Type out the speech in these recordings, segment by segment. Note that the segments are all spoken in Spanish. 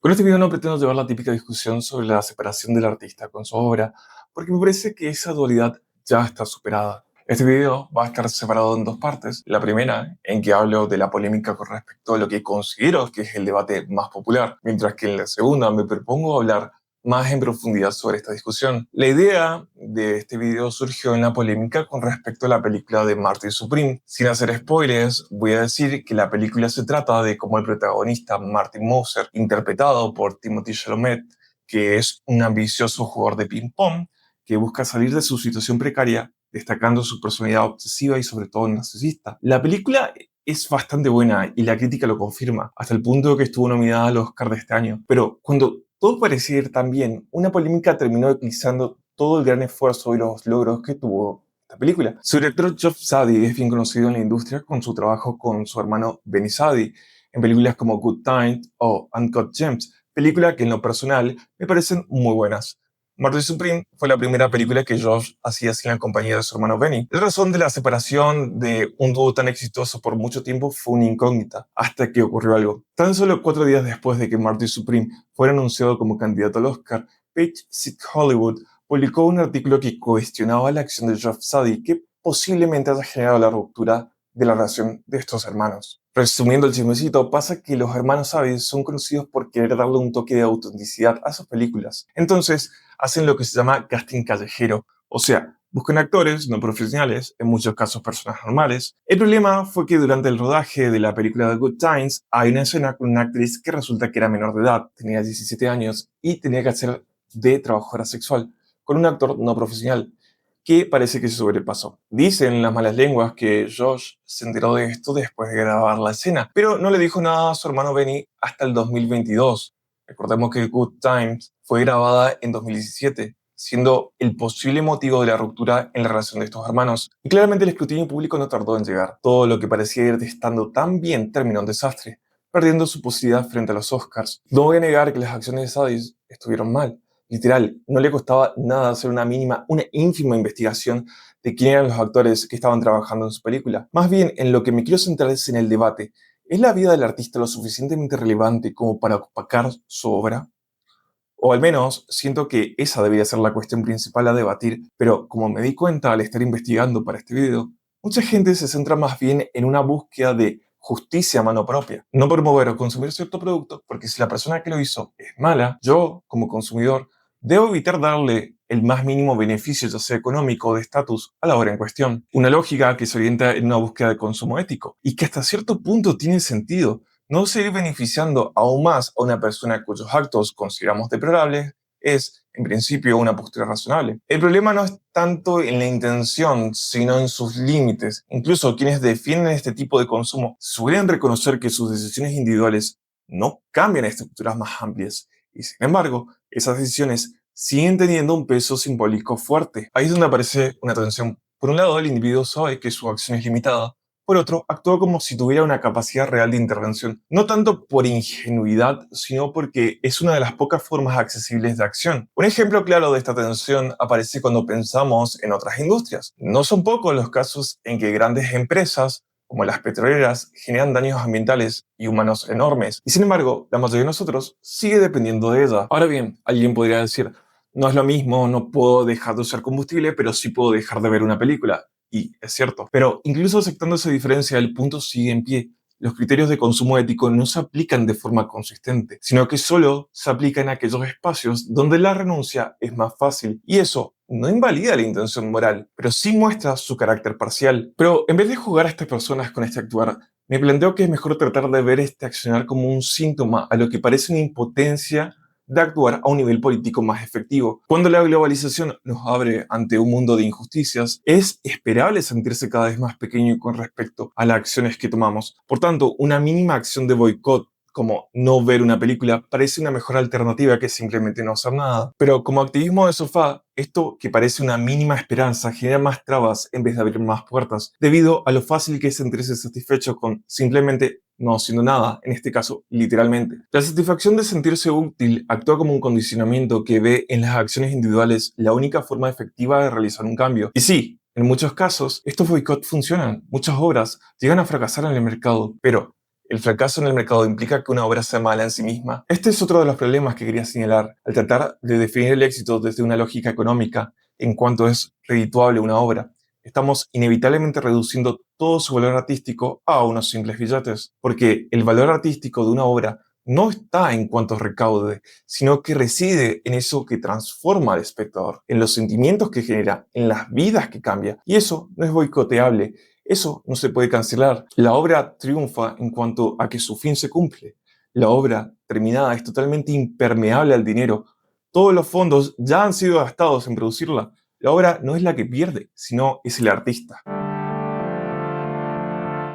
Con este video no pretendo llevar la típica discusión sobre la separación del artista con su obra, porque me parece que esa dualidad ya está superada. Este video va a estar separado en dos partes. La primera, en que hablo de la polémica con respecto a lo que considero que es el debate más popular, mientras que en la segunda me propongo hablar más en profundidad sobre esta discusión. La idea de este video surgió en la polémica con respecto a la película de Marty Supreme. Sin hacer spoilers, voy a decir que la película se trata de cómo el protagonista Martin Moser, interpretado por Timothée Chalamet, que es un ambicioso jugador de ping-pong que busca salir de su situación precaria, destacando su personalidad obsesiva y sobre todo narcisista. La película es bastante buena y la crítica lo confirma, hasta el punto de que estuvo nominada al Oscar de este año. Pero cuando todo parecía ir tan bien, una polémica terminó eclipsando todo el gran esfuerzo y los logros que tuvo esta película. Su director Geoff Sadie es bien conocido en la industria con su trabajo con su hermano Benny Sadie en películas como Good Times o Uncut Gems, películas que en lo personal me parecen muy buenas. Marty Supreme fue la primera película que Josh hacía sin la compañía de su hermano Benny. La razón de la separación de un dúo tan exitoso por mucho tiempo fue una incógnita, hasta que ocurrió algo. Tan solo 4 días después de que Marty Supreme fuera anunciado como candidato al Oscar, Page Seek Hollywood publicó un artículo que cuestionaba la acción de Geoff Sadie, que posiblemente haya generado la ruptura de la relación de estos hermanos. Resumiendo el chismecito, pasa que los hermanos Sadie son conocidos por querer darle un toque de autenticidad a sus películas. Entonces, hacen lo que se llama casting callejero, o sea, buscan actores no profesionales, en muchos casos personas normales. El problema fue que durante el rodaje de la película The Good Times hay una escena con una actriz que resulta que era menor de edad, tenía 17 años y tenía que hacer de trabajadora sexual con un actor no profesional que parece que se sobrepasó. Dicen las malas lenguas que Josh se enteró de esto después de grabar la escena, pero no le dijo nada a su hermano Benny hasta el 2022. Recordemos que Good Times fue grabada en 2017, siendo el posible motivo de la ruptura en la relación de estos hermanos. Y claramente el escrutinio público no tardó en llegar. Todo lo que parecía ir estando tan bien terminó en desastre, perdiendo su posibilidad frente a los Oscars. No voy a negar que las acciones de Sadie estuvieron mal. Literal, no le costaba nada hacer una mínima, una ínfima investigación de quién eran los actores que estaban trabajando en su película. Más bien, en lo que me quiero centrar es en el debate. ¿Es la vida del artista lo suficientemente relevante como para opacar su obra? O al menos siento que esa debería ser la cuestión principal a debatir, pero como me di cuenta al estar investigando para este video, mucha gente se centra más bien en una búsqueda de justicia a mano propia. No promover o consumir cierto producto, porque si la persona que lo hizo es mala, yo, como consumidor, debo evitar darle el más mínimo beneficio, ya sea económico o de estatus, a la obra en cuestión. Una lógica que se orienta en una búsqueda de consumo ético y que hasta cierto punto tiene sentido. No seguir beneficiando aún más a una persona cuyos actos consideramos deplorables es, en principio, una postura razonable. El problema no es tanto en la intención, sino en sus límites. Incluso quienes defienden este tipo de consumo suelen reconocer que sus decisiones individuales no cambian estructuras más amplias. Y sin embargo, esas decisiones siguen teniendo un peso simbólico fuerte. Ahí es donde aparece una tensión. Por un lado, el individuo sabe que su acción es limitada. Por otro, actúa como si tuviera una capacidad real de intervención, no tanto por ingenuidad, sino porque es una de las pocas formas accesibles de acción. Un ejemplo claro de esta tensión aparece cuando pensamos en otras industrias. No son pocos los casos en que grandes empresas, como las petroleras, generan daños ambientales y humanos enormes, y sin embargo, la mayoría de nosotros sigue dependiendo de ella. Ahora bien, alguien podría decir, no es lo mismo, no puedo dejar de usar combustible, pero sí puedo dejar de ver una película. Y es cierto. Pero incluso aceptando esa diferencia, el punto sigue en pie. Los criterios de consumo ético no se aplican de forma consistente, sino que solo se aplican en aquellos espacios donde la renuncia es más fácil. Y eso no invalida la intención moral, pero sí muestra su carácter parcial. Pero en vez de jugar a estas personas con este actuar, me planteo que es mejor tratar de ver este accionar como un síntoma a lo que parece una impotencia de actuar a un nivel político más efectivo. Cuando la globalización nos abre ante un mundo de injusticias, es esperable sentirse cada vez más pequeño con respecto a las acciones que tomamos. Por tanto, una mínima acción de boicot, como no ver una película, parece una mejor alternativa que simplemente no hacer nada. Pero como activismo de sofá, esto que parece una mínima esperanza genera más trabas en vez de abrir más puertas, debido a lo fácil que es sentirse satisfecho con simplemente no haciendo nada, en este caso, literalmente. La satisfacción de sentirse útil actúa como un condicionamiento que ve en las acciones individuales la única forma efectiva de realizar un cambio. Y sí, en muchos casos, estos boicots funcionan. Muchas obras llegan a fracasar en el mercado, pero ¿El fracaso en el mercado implica que una obra sea mala en sí misma? Este es otro de los problemas que quería señalar. Al tratar de definir el éxito desde una lógica económica, en cuanto es redituable una obra, estamos inevitablemente reduciendo todo su valor artístico a unos simples billetes, porque el valor artístico de una obra no está en cuanto recaude, sino que reside en eso que transforma al espectador, en los sentimientos que genera, en las vidas que cambia. Y eso no es boicoteable, eso no se puede cancelar. La obra triunfa en cuanto a que su fin se cumple. La obra terminada es totalmente impermeable al dinero. Todos los fondos ya han sido gastados en producirla. La obra no es la que pierde, sino es el artista.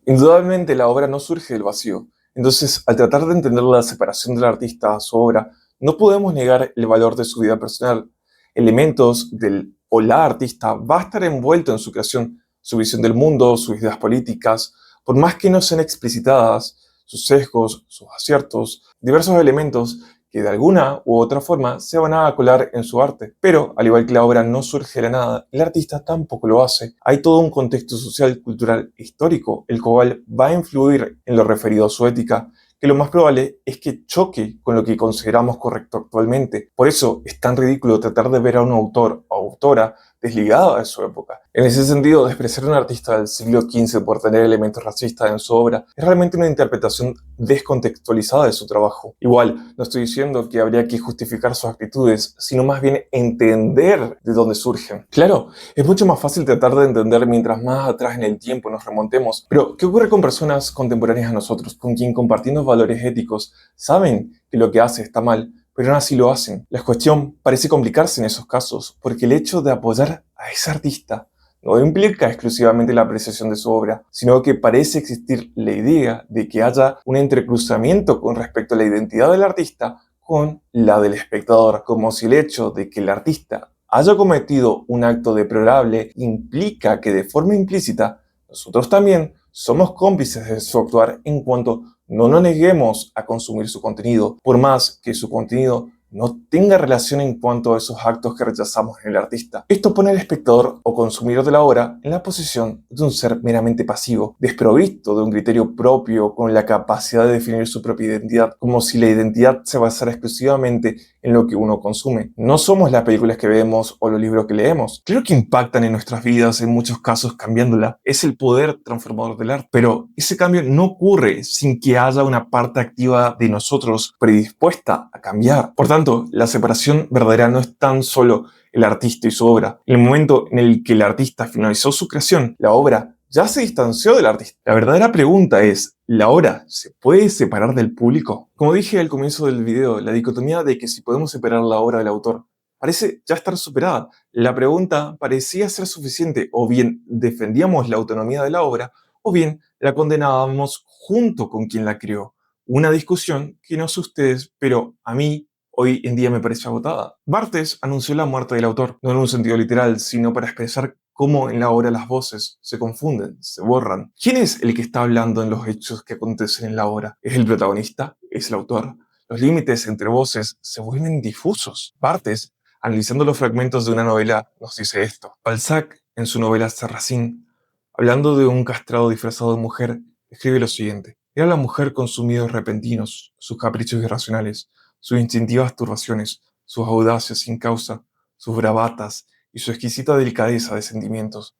Indudablemente la obra no surge del vacío. Entonces, al tratar de entender la separación del artista a su obra, no podemos negar el valor de su vida personal. Elementos del o la artista va a estar envuelto en su creación, su visión del mundo, sus ideas políticas, por más que no sean explicitadas, sus sesgos, sus aciertos, diversos elementos que de alguna u otra forma se van a colar en su arte. Pero, al igual que la obra no surge de la nada, el artista tampoco lo hace. Hay todo un contexto social, cultural, histórico, el cual va a influir en lo referido a su ética, que lo más probable es que choque con lo que consideramos correcto actualmente. Por eso es tan ridículo tratar de ver a un autor o autora desligada de su época. En ese sentido, despreciar a un artista del siglo XV por tener elementos racistas en su obra es realmente una interpretación descontextualizada de su trabajo. Igual, no estoy diciendo que habría que justificar sus actitudes, sino más bien entender de dónde surgen. Claro, es mucho más fácil tratar de entender mientras más atrás en el tiempo nos remontemos, pero ¿qué ocurre con personas contemporáneas a nosotros, con quien compartiendo valores éticos saben que lo que hace está mal, pero aún así lo hacen? La cuestión parece complicarse en esos casos, porque el hecho de apoyar a ese artista no implica exclusivamente la apreciación de su obra, sino que parece existir la idea de que haya un entrecruzamiento con respecto a la identidad del artista con la del espectador, como si el hecho de que el artista haya cometido un acto deplorable implica que de forma implícita nosotros también somos cómplices de su actuar en cuanto no nos neguemos a consumir su contenido, por más que su contenido no tenga relación en cuanto a esos actos que rechazamos en el artista. Esto pone al espectador o consumidor de la obra en la posición de un ser meramente pasivo, desprovisto de un criterio propio con la capacidad de definir su propia identidad, como si la identidad se basara exclusivamente en lo que uno consume. No somos las películas que vemos o los libros que leemos. Claro que impactan en nuestras vidas, en muchos casos cambiándola. Es el poder transformador del arte. Pero ese cambio no ocurre sin que haya una parte activa de nosotros predispuesta a cambiar. Por tanto, la separación verdadera no es tan solo el artista y su obra. En el momento en el que el artista finalizó su creación, la obra ya se distanció del artista. La verdadera pregunta es, ¿la obra se puede separar del público? Como dije al comienzo del video, la dicotomía de que si podemos separar la obra del autor parece ya estar superada. La pregunta parecía ser suficiente, o bien defendíamos la autonomía de la obra, o bien la condenábamos junto con quien la creó. Una discusión que no sé ustedes, pero a mí hoy en día me parece agotada. Barthes anunció la muerte del autor, no en un sentido literal, sino para expresar cómo en la obra las voces se confunden, se borran. ¿Quién es el que está hablando en los hechos que acontecen en la obra? ¿Es el protagonista? ¿Es el autor? Los límites entre voces se vuelven difusos. Barthes, analizando los fragmentos de una novela, nos dice esto. Balzac, en su novela Sarracín, hablando de un castrado disfrazado de mujer, escribe lo siguiente. Era la mujer con sus miedos repentinos, sus caprichos irracionales, sus instintivas turbaciones, sus audacias sin causa, sus bravatas y su exquisita delicadeza de sentimientos.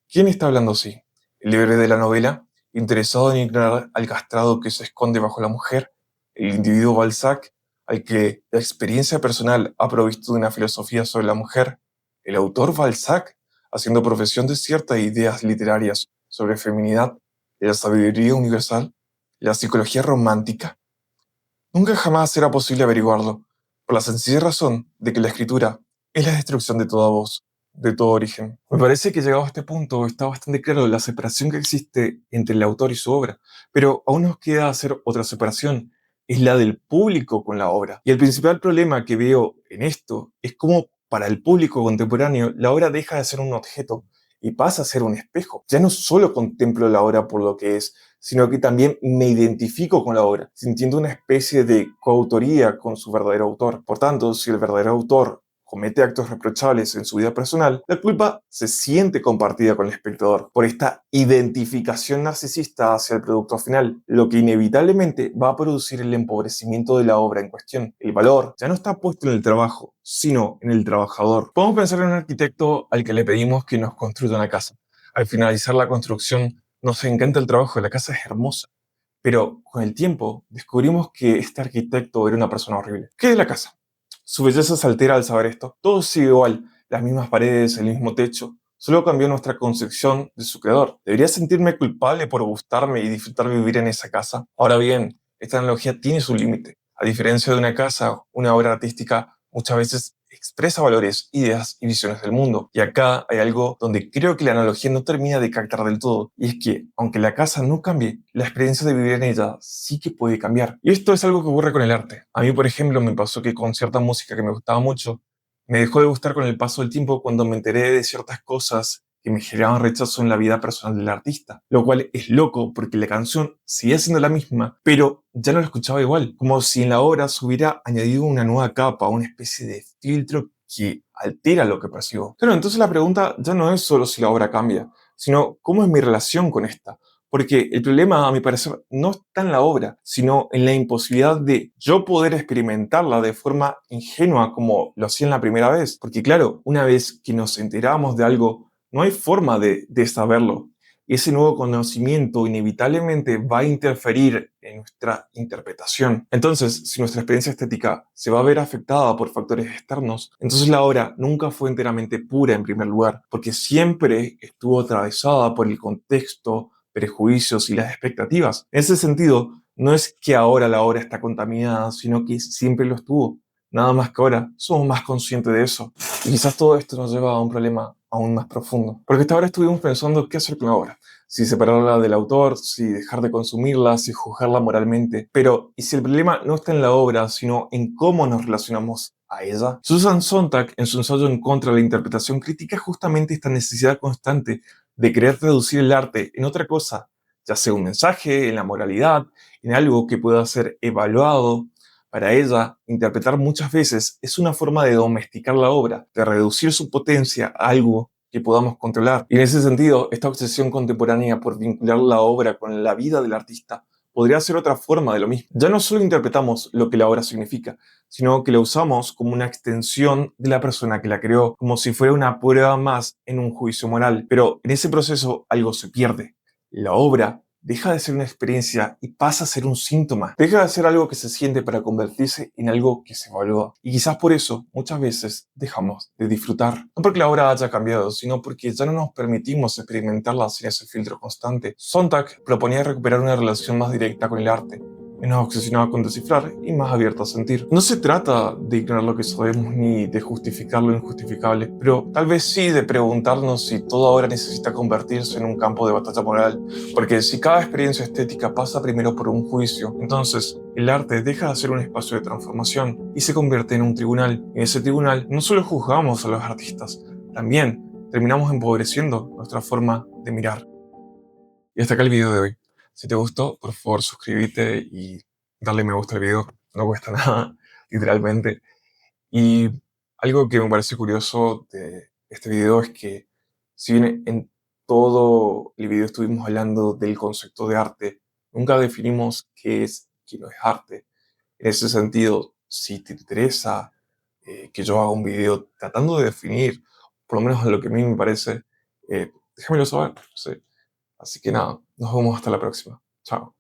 ¿Quién está hablando así? ¿El héroe de la novela, interesado en ignorar al castrado que se esconde bajo la mujer? ¿El individuo Balzac, al que la experiencia personal ha provisto de una filosofía sobre la mujer? ¿El autor Balzac, haciendo profesión de ciertas ideas literarias sobre feminidad, de la sabiduría universal, la psicología romántica? Nunca jamás será posible averiguarlo, por la sencilla razón de que la escritura es la destrucción de toda voz, de todo origen. Me parece que llegado a este punto está bastante claro la separación que existe entre el autor y su obra, pero aún nos queda hacer otra separación, es la del público con la obra. Y el principal problema que veo en esto es cómo para el público contemporáneo la obra deja de ser un objeto y pasa a ser un espejo. Ya no solo contemplo la obra por lo que es, sino que también me identifico con la obra, sintiendo una especie de coautoría con su verdadero autor. Por tanto, si el verdadero autor comete actos reprochables en su vida personal, la culpa se siente compartida con el espectador por esta identificación narcisista hacia el producto final, lo que inevitablemente va a producir el empobrecimiento de la obra en cuestión. El valor ya no está puesto en el trabajo, sino en el trabajador. Podemos pensar en un arquitecto al que le pedimos que nos construya una casa. Al finalizar la construcción, nos encanta el trabajo, la casa es hermosa. Pero con el tiempo descubrimos que este arquitecto era una persona horrible. ¿Qué es la casa? Su belleza se altera al saber esto. Todo sigue igual, las mismas paredes, el mismo techo. Solo cambió nuestra concepción de su creador. ¿Debería sentirme culpable por gustarme y disfrutar vivir en esa casa? Ahora bien, esta analogía tiene su límite. A diferencia de una casa, una obra artística muchas veces expresa valores, ideas y visiones del mundo. Y acá hay algo donde creo que la analogía no termina de captar del todo. Y es que, aunque la casa no cambie, la experiencia de vivir en ella sí que puede cambiar. Y esto es algo que ocurre con el arte. A mí, por ejemplo, me pasó que con cierta música que me gustaba mucho, me dejó de gustar con el paso del tiempo cuando me enteré de ciertas cosas que me generaban rechazo en la vida personal del artista. Lo cual es loco porque la canción seguía siendo la misma, pero ya no la escuchaba igual. Como si en la obra se hubiera añadido una nueva capa, una especie de filtro que altera lo que percibo. Claro, entonces la pregunta ya no es solo si la obra cambia, sino cómo es mi relación con esta. Porque el problema, a mi parecer, no está en la obra, sino en la imposibilidad de yo poder experimentarla de forma ingenua como lo hacía en la primera vez. Porque claro, una vez que nos enteramos de algo, no hay forma de saberlo. Y ese nuevo conocimiento inevitablemente va a interferir en nuestra interpretación. Entonces, si nuestra experiencia estética se va a ver afectada por factores externos, entonces la obra nunca fue enteramente pura en primer lugar, porque siempre estuvo atravesada por el contexto, prejuicios y las expectativas. En ese sentido, no es que ahora la obra está contaminada, sino que siempre lo estuvo. Nada más que ahora somos más conscientes de eso. Y quizás todo esto nos lleva a un problema aún más profundo. Porque hasta ahora estuvimos pensando qué hacer con la obra. Si separarla del autor, si dejar de consumirla, si juzgarla moralmente. Pero, ¿y si el problema no está en la obra, sino en cómo nos relacionamos a ella? Susan Sontag, en su ensayo en contra de la interpretación, critica justamente esta necesidad constante de querer traducir el arte en otra cosa, ya sea un mensaje, en la moralidad, en algo que pueda ser evaluado. Para ella, interpretar muchas veces es una forma de domesticar la obra, de reducir su potencia a algo que podamos controlar. Y en ese sentido, esta obsesión contemporánea por vincular la obra con la vida del artista podría ser otra forma de lo mismo. Ya no solo interpretamos lo que la obra significa, sino que la usamos como una extensión de la persona que la creó, como si fuera una prueba más en un juicio moral. Pero en ese proceso algo se pierde. La obra deja de ser una experiencia y pasa a ser un síntoma. Deja de ser algo que se siente para convertirse en algo que se evalúa. Y quizás por eso muchas veces dejamos de disfrutar. No porque la obra haya cambiado, sino porque ya no nos permitimos experimentarla sin ese filtro constante. Sontag proponía recuperar una relación más directa con el arte, menos obsesionado con descifrar y más abierto a sentir. No se trata de ignorar lo que sabemos ni de justificar lo injustificable, pero tal vez sí de preguntarnos si todo ahora necesita convertirse en un campo de batalla moral, porque si cada experiencia estética pasa primero por un juicio, entonces el arte deja de ser un espacio de transformación y se convierte en un tribunal. En ese tribunal no solo juzgamos a los artistas, también terminamos empobreciendo nuestra forma de mirar. Y hasta acá el video de hoy. Si te gustó, por favor suscríbete y darle me gusta al video. No cuesta nada, literalmente. Y algo que me parece curioso de este video es que si bien en todo el video estuvimos hablando del concepto de arte, nunca definimos qué es, qué no es arte. En ese sentido, si te interesa que yo haga un video tratando de definir, por lo menos lo que a mí me parece, déjamelo saber. Sí. Así que nada, nos vemos hasta la próxima. Chao.